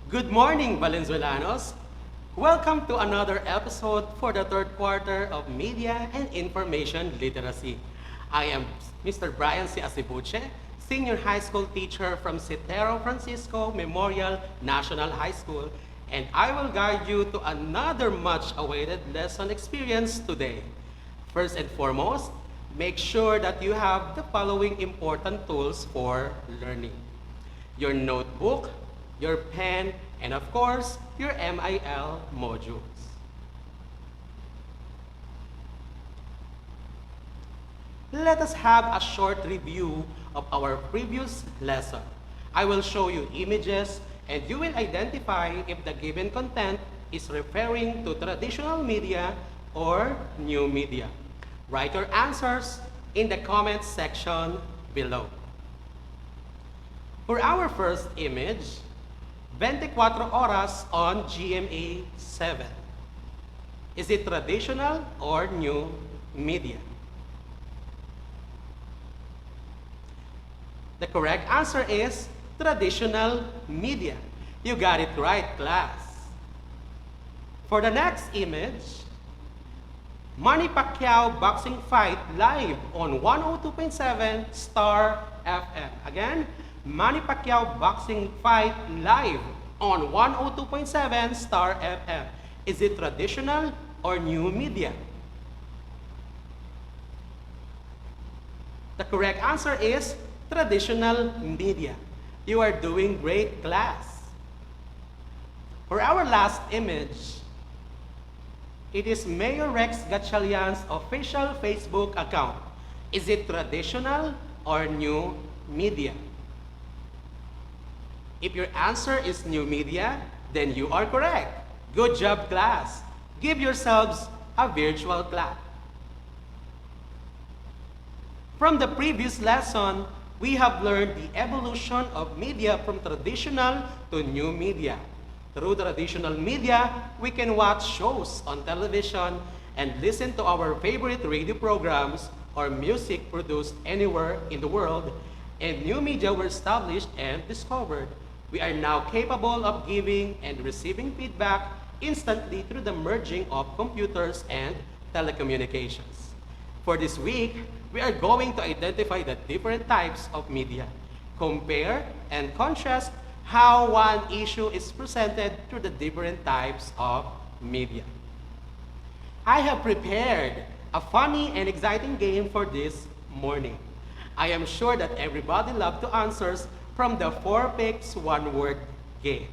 Good morning, Valenzuelanos. Welcome to another episode for the third quarter of Media and Information Literacy. I am Mr. Brian C. Asibuche, senior high school teacher from Citero Francisco Memorial National High School, and I will guide you to another much-awaited lesson experience today. First and foremost, make sure that you have the following important tools for learning: your notebook, your pen, and of course, your MIL modules. Let us have a short review of our previous lesson. I will show you images and you will identify if the given content is referring to traditional media or new media. Write your answers in the comments section below. For our first image, 24 oras on GMA 7. Is it traditional or new media? The correct answer is traditional media. You got it right, class. For the next image, Manny Pacquiao boxing fight live on 102.7 Star FM. Again, Manny Pacquiao boxing fight live on 102.7 Star FM. Is it traditional or new media? The correct answer is traditional media. You are doing great, class. For our last image, it is Mayor Rex Gatchalian's official Facebook account. Is it traditional or new media? If your answer is new media, then you are correct. Good job, class. Give yourselves a virtual clap. From the previous lesson, we have learned the evolution of media from traditional to new media. Through traditional media, we can watch shows on television and listen to our favorite radio programs or music produced anywhere in the world, and new media were established and discovered. We are now capable of giving and receiving feedback instantly through the merging of computers and telecommunications. For this week, we are going to identify the different types of media, compare and contrast how one issue is presented through the different types of media. I have prepared a funny and exciting game for this morning. I am sure that everybody loves to answer from the 4 picks 1 word game.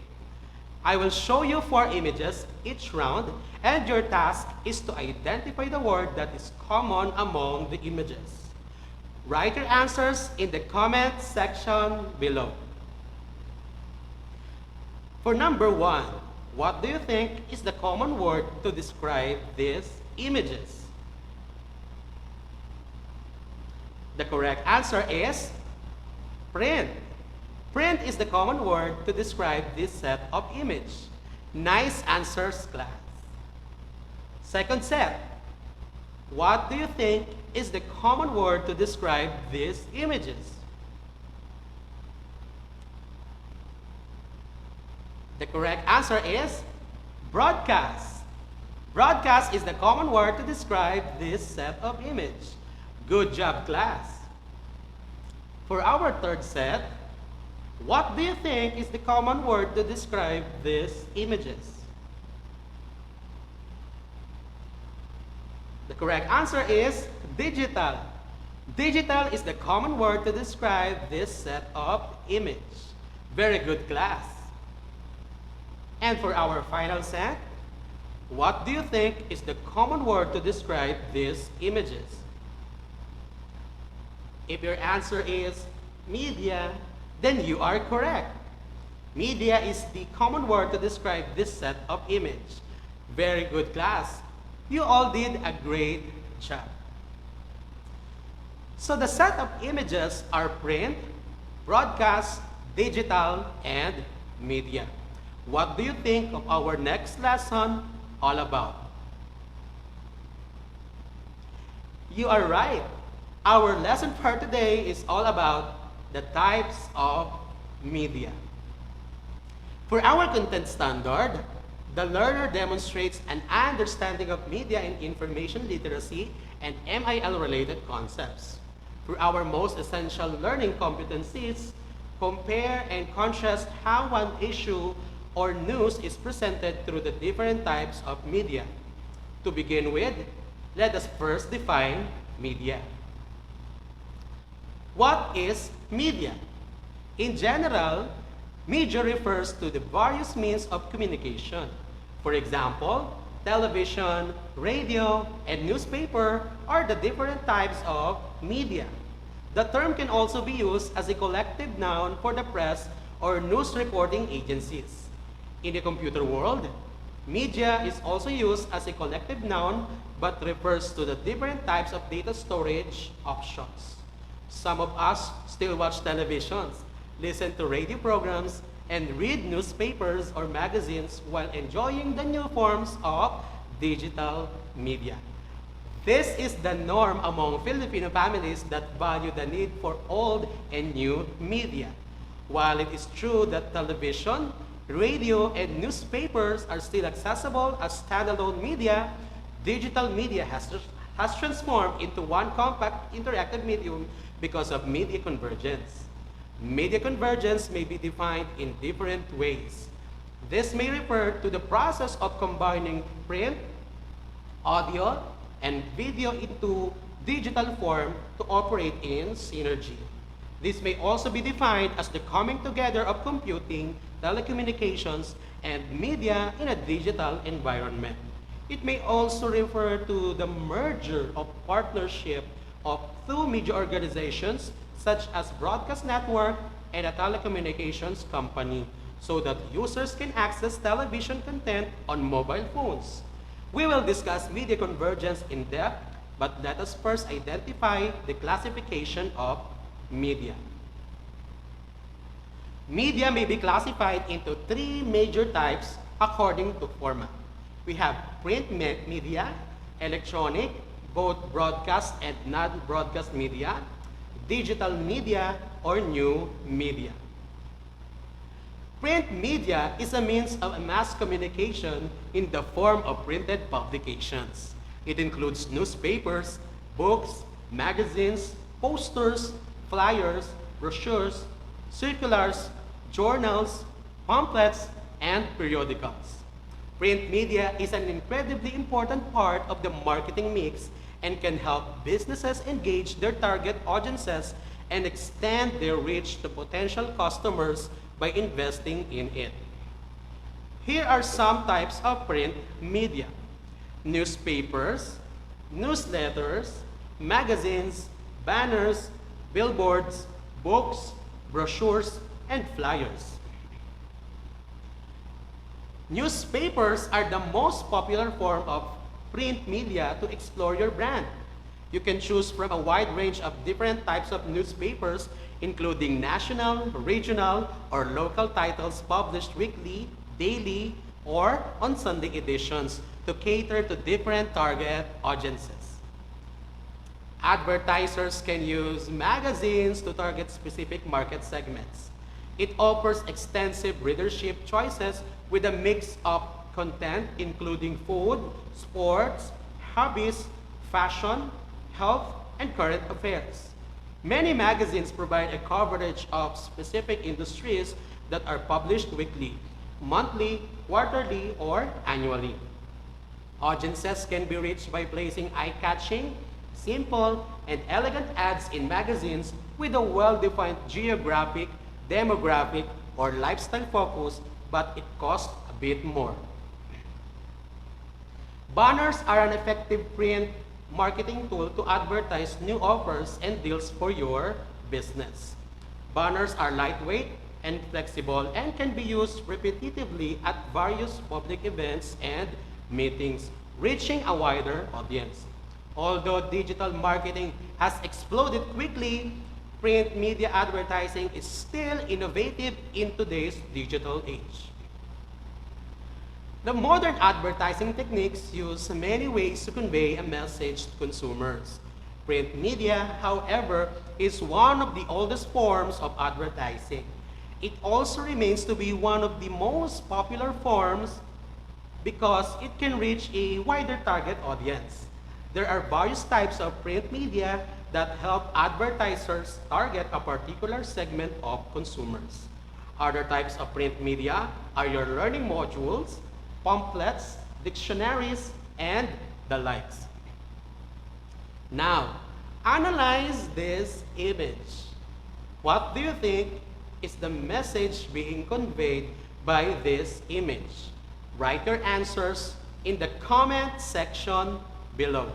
I will show you 4 images each round, and your task is to identify the word that is common among the images. Write your answers in the comment section below. For number 1, what do you think is the common word to describe these images? The correct answer is print. Print is the common word to describe this set of images. Nice answers, class. Second set. What do you think is the common word to describe these images? The correct answer is broadcast. Broadcast is the common word to describe this set of images. Good job, class. For our third set, what do you think is the common word to describe these images? The correct answer is digital. Digital is the common word to describe this set of images. Very good, class. And for our final set, what do you think is the common word to describe these images? If your answer is media, then you are correct. Media is the common word to describe this set of images. Very good, class. You all did a great job. So the set of images are print, broadcast, digital, and media. What do you think of our next lesson all about? You are right. Our lesson for today is all about the types of media. For our content standard, the learner demonstrates an understanding of media and information literacy and MIL-related concepts. For our most essential learning competencies, compare and contrast how one issue or news is presented through the different types of media. To begin with, let us first define media. What is media? In general, media refers to the various means of communication. For example, television, radio, and newspaper are the different types of media. The term can also be used as a collective noun for the press or news reporting agencies. In the computer world, media is also used as a collective noun but refers to the different types of data storage options. Some of us still watch televisions, listen to radio programs, and read newspapers or magazines while enjoying the new forms of digital media. This is the norm among Filipino families that value the need for old and new media. While it is true that television, radio, and newspapers are still accessible as standalone media, digital media has transformed into one compact interactive medium because of media convergence. Media convergence may be defined in different ways. This may refer to the process of combining print, audio, and video into digital form to operate in synergy. This may also be defined as the coming together of computing, telecommunications, and media in a digital environment. It may also refer to the merger of partnership of two media organizations such as broadcast network and a telecommunications company so that users can access television content on mobile phones. We will discuss media convergence in depth, but let us first identify the classification of media. Media may be classified into three major types according to format. We have print media, electronic, both broadcast and non-broadcast media, digital media, or new media. Print media is a means of mass communication in the form of printed publications. It includes newspapers, books, magazines, posters, flyers, brochures, circulars, journals, pamphlets, and periodicals. Print media is an incredibly important part of the marketing mix and can help businesses engage their target audiences and extend their reach to potential customers by investing in it. Here are some types of print media: newspapers, newsletters, magazines, banners, billboards, books, brochures, and flyers. Newspapers are the most popular form of print media to explore your brand. You can choose from a wide range of different types of newspapers, including national, regional, or local titles published weekly, daily, or on Sunday editions to cater to different target audiences. Advertisers can use magazines to target specific market segments. It offers extensive readership choices with a mix of content including food, sports, hobbies, fashion, health, and current affairs. Many magazines provide a coverage of specific industries that are published weekly, monthly, quarterly, or annually. Audiences can be reached by placing eye-catching, simple, and elegant ads in magazines with a well-defined geographic, demographic, or lifestyle focus, but it costs a bit more. Banners are an effective print marketing tool to advertise new offers and deals for your business. Banners are lightweight and flexible and can be used repetitively at various public events and meetings, reaching a wider audience. Although digital marketing has exploded quickly, print media advertising is still innovative in today's digital age. The modern advertising techniques use many ways to convey a message to consumers. Print media, however, is one of the oldest forms of advertising. It also remains to be one of the most popular forms because it can reach a wider target audience. There are various types of print media that help advertisers target a particular segment of consumers. Other types of print media are your learning modules, pamphlets, dictionaries, and the likes. Now, analyze this image. What do you think is the message being conveyed by this image? Write your answers in the comment section below.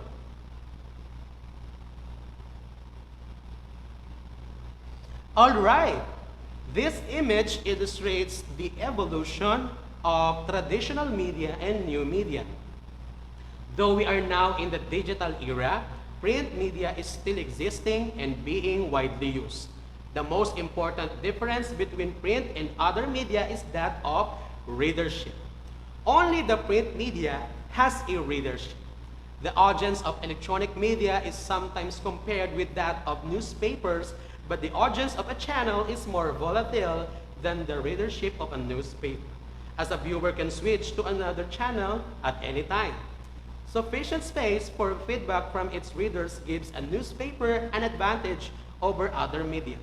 Alright, this image illustrates the evolution of traditional media and new media. Though we are now in the digital era, print media is still existing and being widely used. The most important difference between print and other media is that of readership. Only the print media has a readership. The audience of electronic media is sometimes compared with that of newspapers, but the audience of a channel is more volatile than the readership of a newspaper, as a viewer can switch to another channel at any time. Sufficient space for feedback from its readers gives a newspaper an advantage over other media.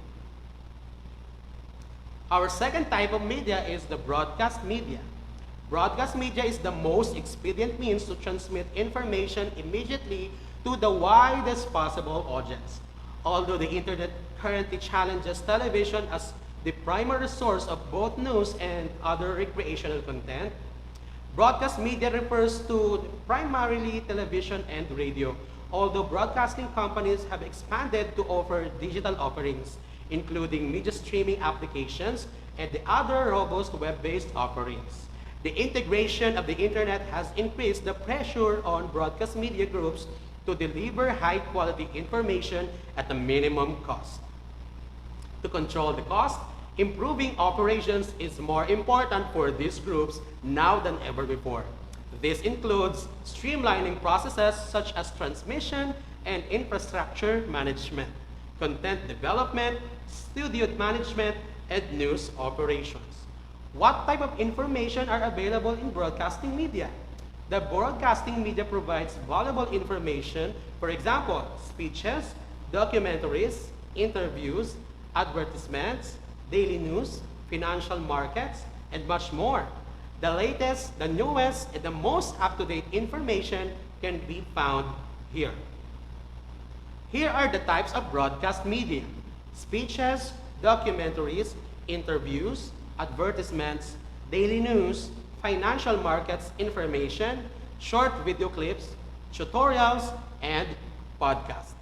Our second type of media is the broadcast media. Broadcast media is the most expedient means to transmit information immediately to the widest possible audience. Although the internet currently challenges television as the primary source of both news and other recreational content, broadcast media refers to primarily television and radio, although broadcasting companies have expanded to offer digital offerings, including media streaming applications and the other robust web-based offerings. The integration of the internet has increased the pressure on broadcast media groups to deliver high-quality information at a minimum cost. To control the cost, improving operations is more important for these groups now than ever before. This includes streamlining processes such as transmission and infrastructure management, content development, studio management, and news operations. What type of information are available in broadcasting media? The broadcasting media provides valuable information, for example, speeches, documentaries, interviews, advertisements, daily news, financial markets, and much more. The latest, the newest, and the most up-to-date information can be found here. Here are the types of broadcast media: speeches, documentaries, interviews, advertisements, daily news, financial markets information, short video clips, tutorials, and podcasts.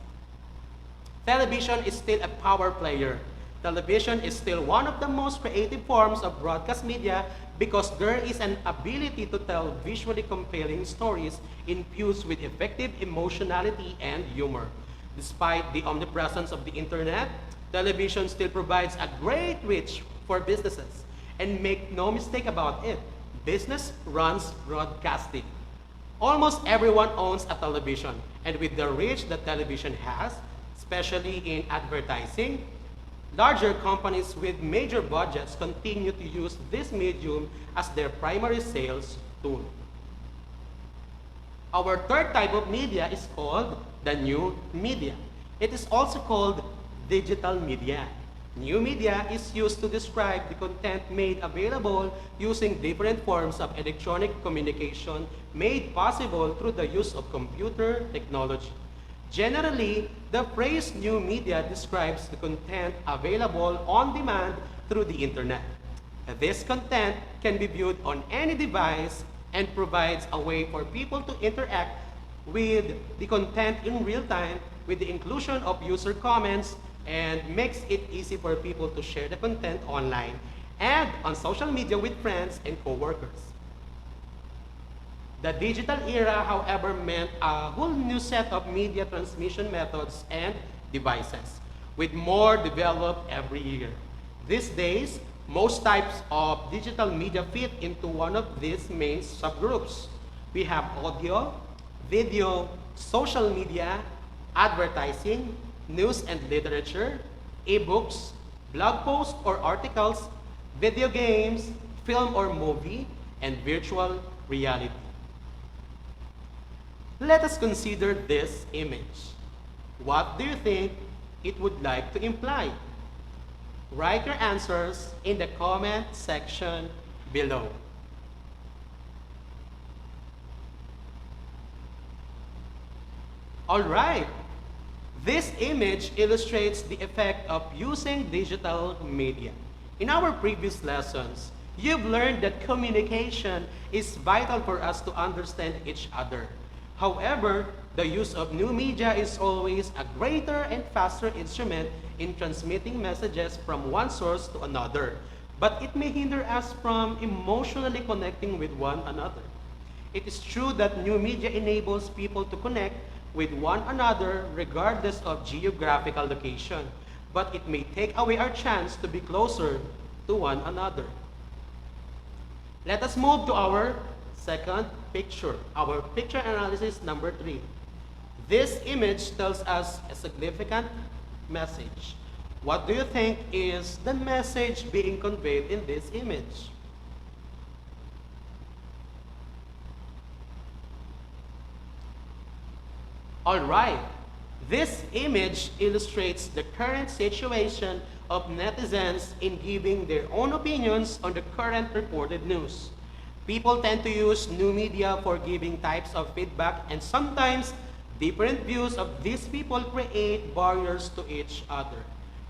Television is still a power player. Television is still one of the most creative forms of broadcast media because there is an ability to tell visually compelling stories infused with effective emotionality and humor. Despite the omnipresence of the internet, television still provides a great reach for businesses. And make no mistake about it, business runs broadcasting. Almost everyone owns a television, and with the reach that television has, especially in advertising, larger companies with major budgets continue to use this medium as their primary sales tool. Our third type of media is called the new media. It is also called digital media. New media is used to describe the content made available using different forms of electronic communication made possible through the use of computer technology. Generally, the phrase new media describes the content available on demand through the internet. This content can be viewed on any device and provides a way for people to interact with the content in real time with the inclusion of user comments, and makes it easy for people to share the content online and on social media with friends and co-workers. The digital era, however, meant a whole new set of media transmission methods and devices, with more developed every year. These days, most types of digital media fit into one of these main subgroups. We have audio, video, social media, advertising, news and literature, ebooks, blog posts or articles, video games, film or movie, and virtual reality. Let us consider this image. What do you think it would like to imply? Write your answers in the comment section below. All right. This image illustrates the effect of using digital media. In our previous lessons, you've learned that communication is vital for us to understand each other. However, the use of new media is always a greater and faster instrument in transmitting messages from one source to another, but it may hinder us from emotionally connecting with one another. It is true that new media enables people to connect with one another regardless of geographical location, but it may take away our chance to be closer to one another. Let us move to our second picture, our picture analysis number 3. This image tells us a significant message. What do you think is the message being conveyed in this image? All right, this image illustrates the current situation of netizens in giving their own opinions on the current reported news. People tend to use new media for giving types of feedback, and sometimes different views of these people create barriers to each other.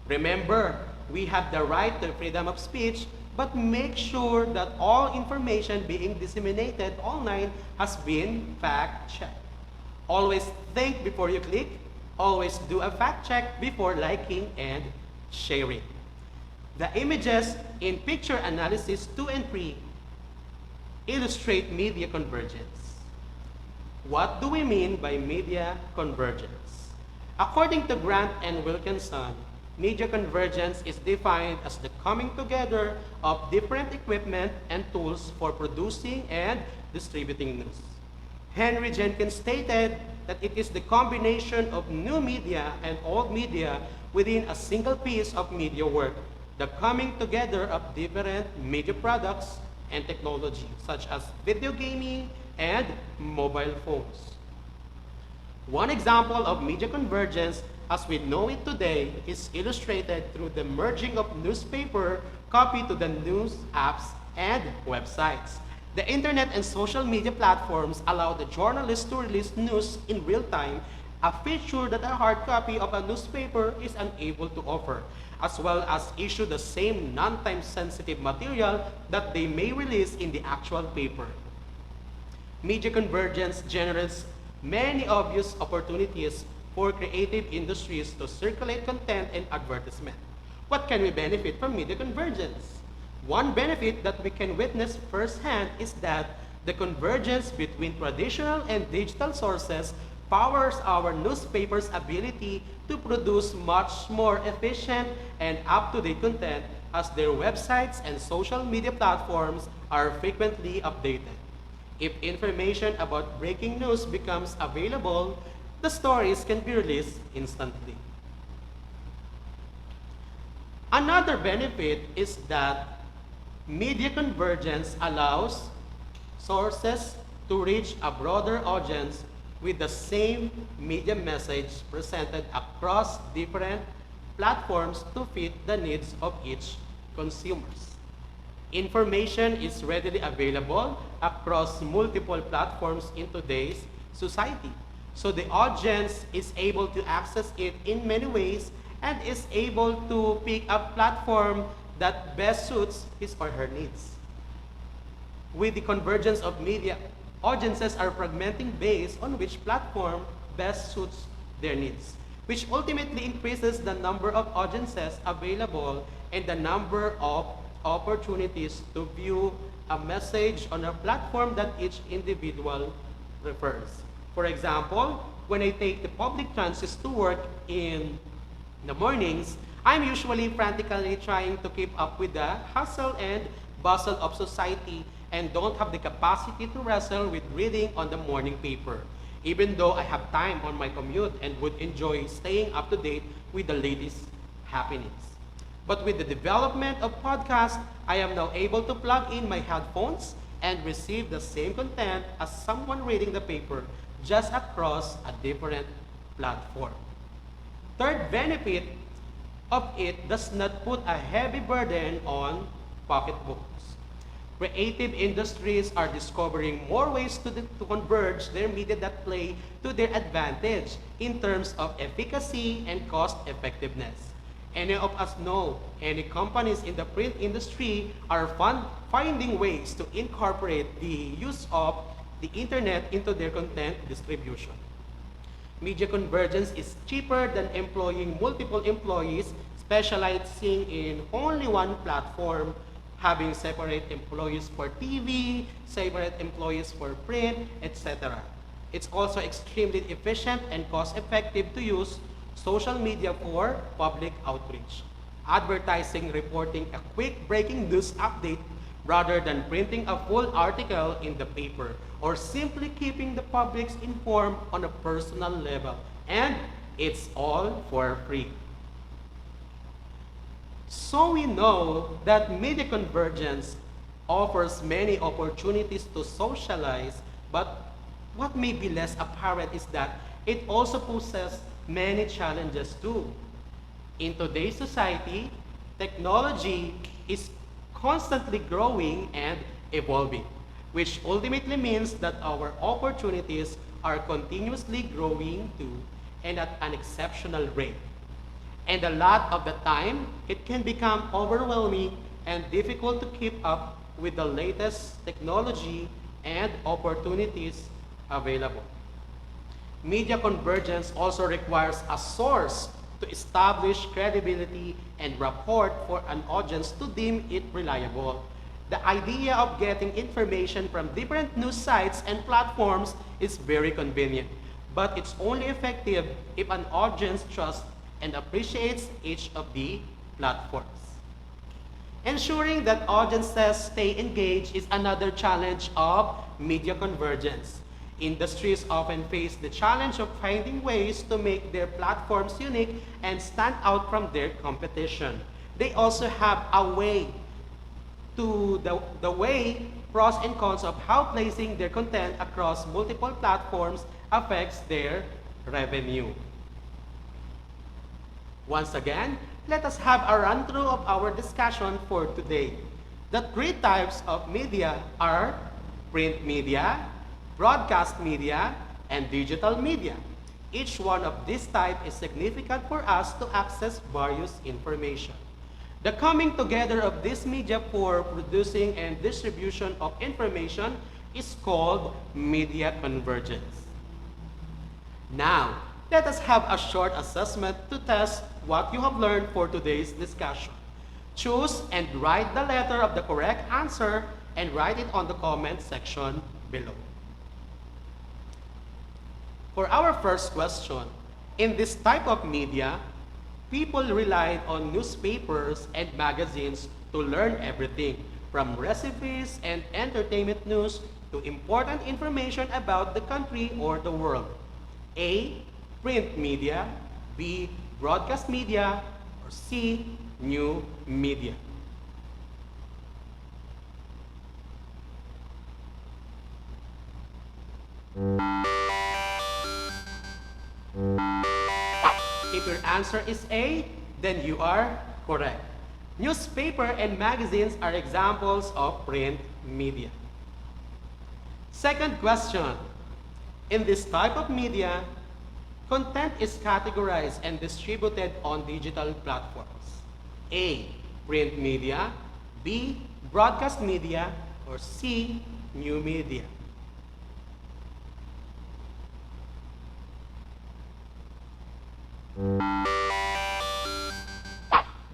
Remember, we have the right to freedom of speech, but make sure that all information being disseminated online has been fact-checked. Always think before you click. Always do a fact check before liking and sharing. The images in picture analysis 2 and 3 illustrate media convergence. What do we mean by media convergence? According to Grant and Wilkinson, media convergence is defined as the coming together of different equipment and tools for producing and distributing news. Henry Jenkins stated that it is the combination of new media and old media within a single piece of media work, the coming together of different media products and technology, such as video gaming and mobile phones. One example of media convergence as we know it today is illustrated through the merging of newspaper copy to the news apps and websites. The internet and social media platforms allow the journalists to release news in real time, a feature that a hard copy of a newspaper is unable to offer, as well as issue the same non-time sensitive material that they may release in the actual paper. Media convergence generates many obvious opportunities for creative industries to circulate content and advertisement. What can we benefit from media convergence? One benefit that we can witness firsthand is that the convergence between traditional and digital sources powers our newspapers' ability to produce much more efficient and up-to-date content as their websites and social media platforms are frequently updated. If information about breaking news becomes available, the stories can be released instantly. Another benefit is that media convergence allows sources to reach a broader audience with the same media message presented across different platforms to fit the needs of each consumers. Information is readily available across multiple platforms in today's society, so the audience is able to access it in many ways and is able to pick a platform that best suits his or her needs. With the convergence of media, audiences are fragmenting based on which platform best suits their needs, which ultimately increases the number of audiences available and the number of opportunities to view a message on a platform that each individual prefers. For example, when I take the public transit to work in the mornings, I'm usually frantically trying to keep up with the hustle and bustle of society and don't have the capacity to wrestle with reading on the morning paper, even though I have time on my commute and would enjoy staying up to date with the latest happenings. But with the development of podcasts, I am now able to plug in my headphones and receive the same content as someone reading the paper, just across a different platform. Third benefit of it does not put a heavy burden on pocketbooks. Creative industries are discovering more ways to converge their media that play to their advantage in terms of efficacy and cost effectiveness. Any of us know any companies in the print industry are finding ways to incorporate the use of the internet into their content distribution. Media convergence is cheaper than employing multiple employees specializing in only one platform, having separate employees for TV, separate employees for print, etc. It's also extremely efficient and cost-effective to use social media for public outreach. Advertising reporting a quick breaking news update rather than printing a full article in the paper, or simply keeping the public informed on a personal level. And it's all for free. So we know that media convergence offers many opportunities to socialize, but what may be less apparent is that it also poses many challenges too. In today's society, technology is constantly growing and evolving, which ultimately means that our opportunities are continuously growing too, and at an exceptional rate. And a lot of the time, it can become overwhelming and difficult to keep up with the latest technology and opportunities available. Media convergence also requires a source to establish credibility and rapport for an audience to deem it reliable. The idea of getting information from different news sites and platforms is very convenient, but it's only effective if an audience trusts and appreciates each of the platforms. Ensuring that audiences stay engaged is another challenge of media convergence. Industries often face the challenge of finding ways to make their platforms unique and stand out from their competition. They also have a way to the way pros and cons of how placing their content across multiple platforms affects their revenue. Once again, let us have a run-through of our discussion for today. The three types of media are print media, broadcast media, and digital media. Each one of these types is significant for us to access various information. The coming together of this media for producing and distribution of information is called media convergence. Now, let us have a short assessment to test what you have learned for today's discussion. Choose and write the letter of the correct answer and write it on the comment section below. For our first question, in this type of media, people relied on newspapers and magazines to learn everything from recipes and entertainment news to important information about the country or the world. A. Print media, B. Broadcast media, or C. New media. If your answer is A, then you are correct. Newspaper and magazines are examples of print media. Second question. In this type of media, content is categorized and distributed on digital platforms. A. Print media, B. Broadcast media, or C. New media.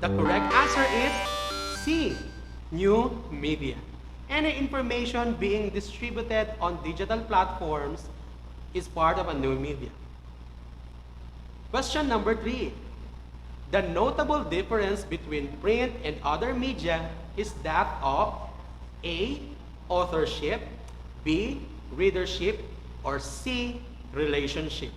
The correct answer is C. New media. Any information being distributed on digital platforms is part of a new media. Question number 3. The notable difference between print and other media is that of A. Authorship, B. Readership, or C. Relationship.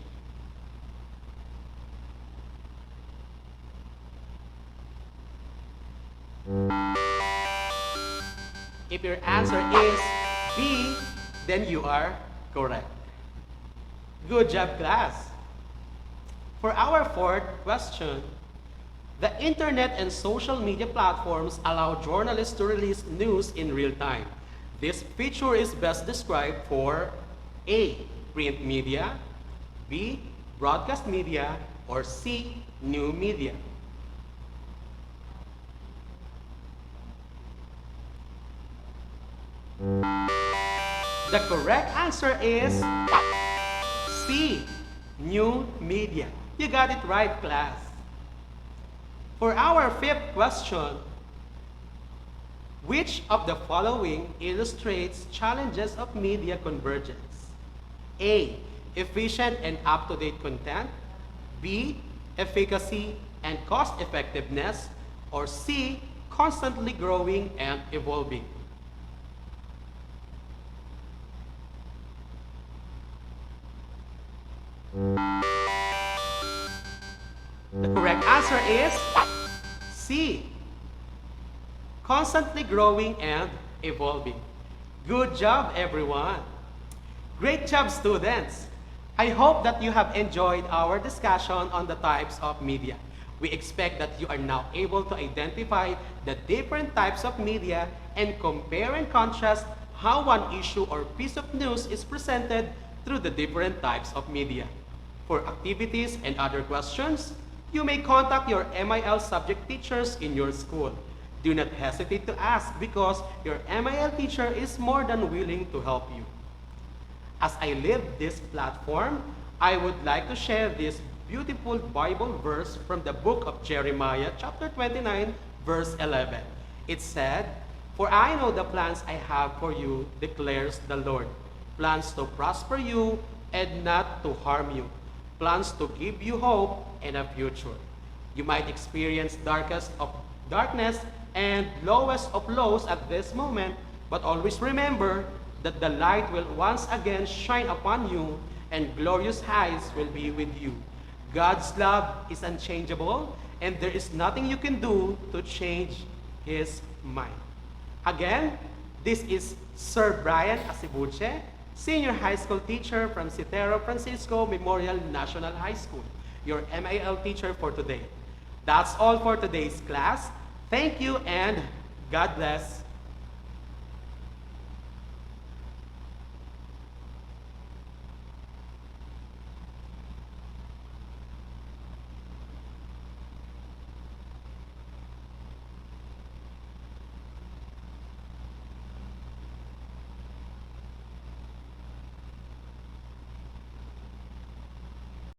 If your answer is B, then you are correct. Good job, class. For our fourth question, the internet and social media platforms allow journalists to release news in real time. This feature is best described for A, print media, B, broadcast media, or C, new media. The correct answer is C, new media. You got it right, class. For our fifth question, which of the following illustrates challenges of media convergence? A, efficient and up-to-date content. B, efficacy and cost-effectiveness. Or C, constantly growing and evolving. The correct answer is C, constantly growing and evolving. Good job, everyone. Great job, students. I hope that you have enjoyed our discussion on the types of media. We expect that you are now able to identify the different types of media and compare and contrast how one issue or piece of news is presented through the different types of media. For activities and other questions, you may contact your MIL subject teachers in your school. Do not hesitate to ask because your MIL teacher is more than willing to help you. As I leave this platform, I would like to share this beautiful Bible verse from the book of Jeremiah, chapter 29, verse 11. It said, "For I know the plans I have for you, declares the Lord, plans to prosper you and not to harm you, plans to give you hope and a future." You might experience darkest of darkness and lowest of lows at this moment, but always remember that the light will once again shine upon you and glorious highs will be with you. God's love is unchangeable and there is nothing you can do to change His mind. Again, this is Sir Brian Asibuche, Senior High School teacher from Citero Francisco Memorial National High School, your MIL teacher for today. That's all for today's class. Thank you and God bless.